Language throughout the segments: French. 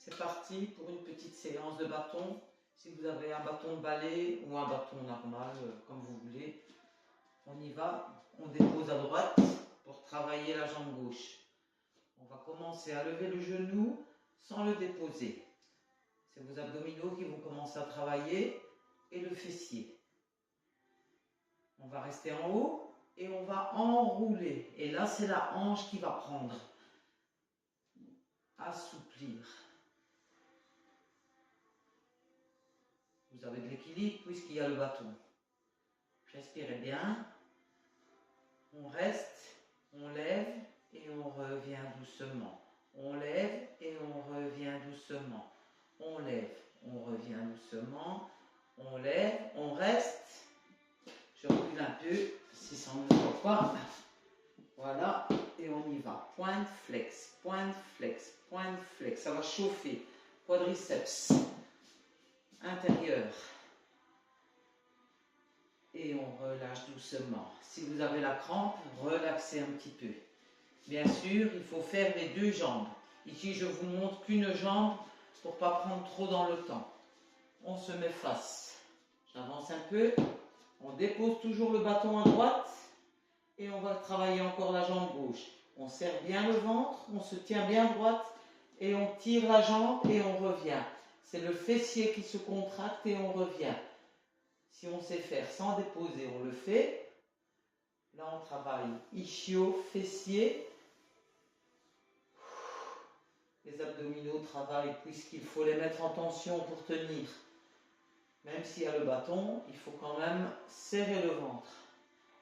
C'est parti pour une petite séance de bâton. Si vous avez un bâton de balai ou un bâton normal, comme vous voulez, on y va. On dépose à droite pour travailler la jambe gauche. On va commencer à lever le genou sans le déposer. C'est vos abdominaux qui vont commencer à travailler et le fessier. On va rester en haut et on va enrouler. Et là, c'est la hanche qui va prendre. Assouplir. Vous avez de l'équilibre puisqu'il y a le bâton. Respirez bien. On reste, on lève et on revient doucement. On lève et on revient doucement. On lève, on revient doucement. On lève, on reste. Je recule un peu si ça ne me voit pas. Voilà, et on y va. Pointe flex, pointe flex, pointe flex. Ça va chauffer. Quadriceps intérieur. Et on relâche doucement. Si vous avez la crampe, relaxez un petit peu. Bien sûr, il faut faire les deux jambes. Ici, je vous montre qu'une jambe pour ne pas prendre trop dans le temps. On se met face. J'avance un peu. On dépose toujours le bâton à droite. Et on va travailler encore la jambe gauche. On serre bien le ventre, on se tient bien droite. Et on tire la jambe et on revient. C'est le fessier qui se contracte et on revient. Si on sait faire sans déposer, on le fait. Là, on travaille ischio, fessier. Les abdominaux travaillent puisqu'il faut les mettre en tension pour tenir. Même s'il y a le bâton, il faut quand même serrer le ventre.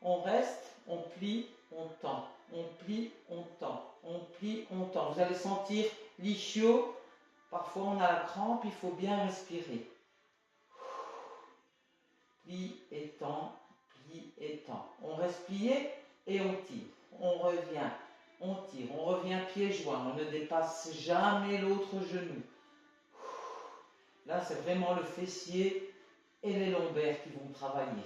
On reste, on plie, on tend. On plie, on tend. On plie, on tend. Vous allez sentir l'ischio. Parfois, on a la crampe, il faut bien respirer. Plie et tend, plie et tend. On reste plié et on tire. On revient, on tire. On revient pieds joints. On ne dépasse jamais l'autre genou. Là, c'est vraiment le fessier et les lombaires qui vont travailler.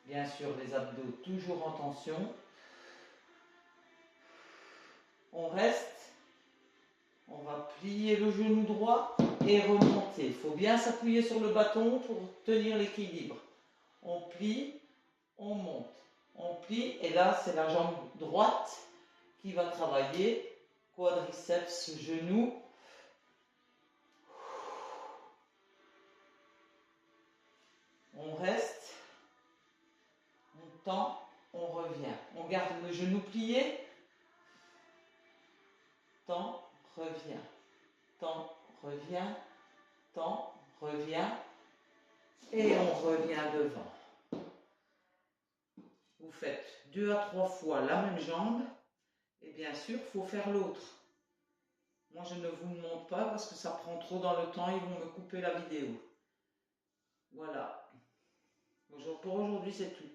Bien sûr, les abdos toujours en tension. On reste. On va plier le genou droit et remonter. Il faut bien s'appuyer sur le bâton pour tenir l'équilibre. On plie, on monte. On plie et là, c'est la jambe droite qui va travailler. Quadriceps, genou. On reste. On tend, on revient. On garde le genou plié. Tend, revient. Tend, revient. Tend, revient. Et on revient devant. Vous faites 2 à 3 fois la même jambe. Et bien sûr, il faut faire l'autre. Moi, je ne vous le montre pas parce que ça prend trop dans le temps. Ils vont me couper la vidéo. Voilà. Pour aujourd'hui, c'est tout.